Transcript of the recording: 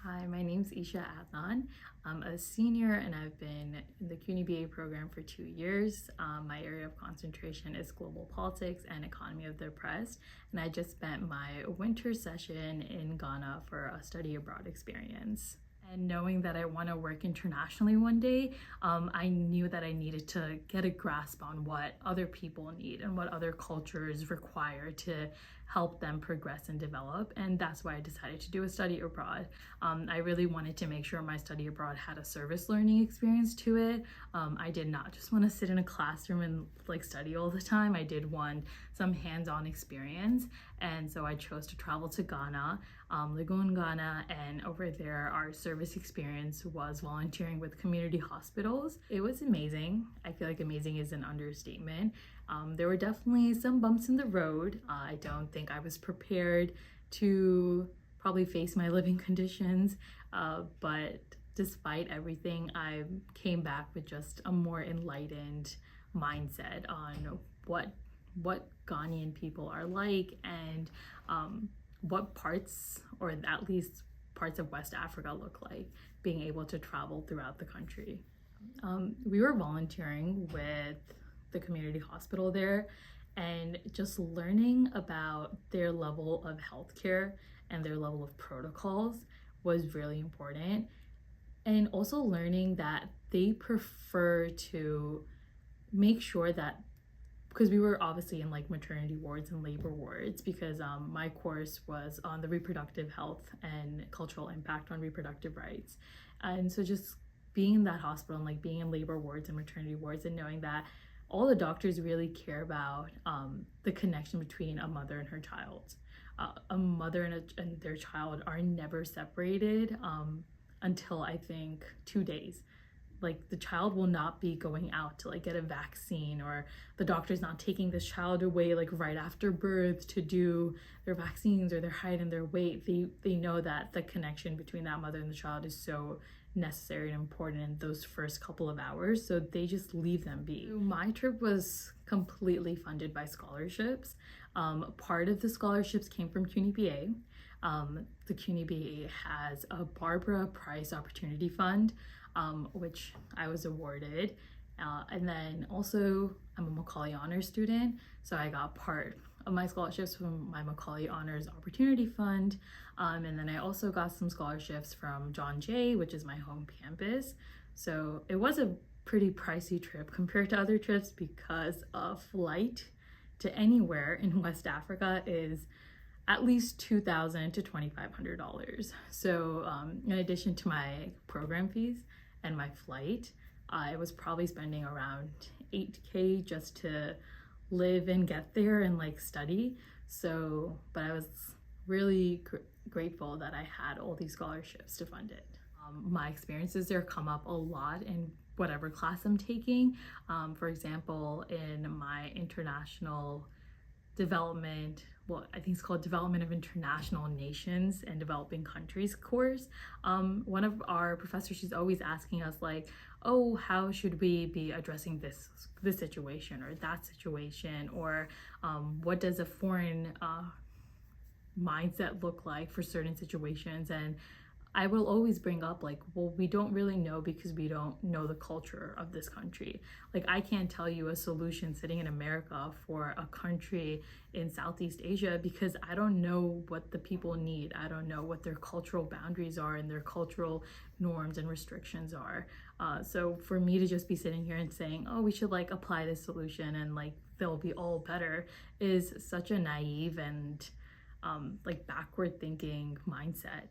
Hi, my name's Esha Adnan. I'm a senior and I've been in the CUNY BA program for 2 years. My area of concentration is global politics and economy of the oppressed, and I just spent my winter session in Ghana for a study abroad experience. And knowing that I want to work internationally one day, I knew that I needed to get a grasp on what other people need and what other cultures require to help them progress and develop. And that's why I decided to do a study abroad. I really wanted to make sure my study abroad had a service learning experience to it. I did not just want to sit in a classroom and study all the time. I did want some hands-on experience. And so I chose to travel to Ghana, Lagoon, Ghana, and over there our service experience was volunteering with community hospitals. It was amazing. I feel like amazing is an understatement. There were definitely some bumps in the road. I don't think I was prepared to probably face my living conditions, but despite everything, I came back with just a more enlightened mindset on what Ghanaian people are like and what parts, or at least parts of West Africa, look like, being able to travel throughout the country. We were volunteering with the community hospital there, and just learning about their level of healthcare and their level of protocols was really important. And also learning that they prefer to make sure that, because we were obviously in maternity wards and labor wards, because my course was on the reproductive health and cultural impact on reproductive rights. And so just being in that hospital and being in labor wards and maternity wards and knowing that all the doctors really care about the connection between a mother and her child. A mother and their child are never separated until I think 2 days. The child will not be going out to get a vaccine, or the doctor's not taking this child away right after birth to do their vaccines or their height and their weight. They know that the connection between that mother and the child is so necessary and important in those first couple of hours, so they just leave them be. My trip was completely funded by scholarships. Part of the scholarships came from CUNY BA. The CUNY BA has a Barbara Price Opportunity Fund, which I was awarded. And then also I'm a Macaulay Honors student, so I got part of my scholarships from my Macaulay Honors Opportunity Fund. And then I also got some scholarships from John Jay, which is my home campus. So it was a pretty pricey trip compared to other trips, because a flight to anywhere in West Africa is at least $2,000 to $2,500. So in addition to my program fees and my flight, I was probably spending around $8K just to live and get there and study. So, but I was really grateful that I had all these scholarships to fund it. My experiences there come up a lot in whatever class I'm taking. For example, in my international development, I think it's called Development of International Nations and Developing Countries course. One of our professors, she's always asking us oh, how should we be addressing this situation or that situation, or what does a foreign mindset look like for certain situations? And I will always bring up well, we don't really know because we don't know the culture of this country. I can't tell you a solution sitting in America for a country in Southeast Asia because I don't know what the people need. I don't know what their cultural boundaries are and their cultural norms and restrictions are. So for me to just be sitting here and saying, oh, we should apply this solution and they'll be all better, is such a naive and backward thinking mindset.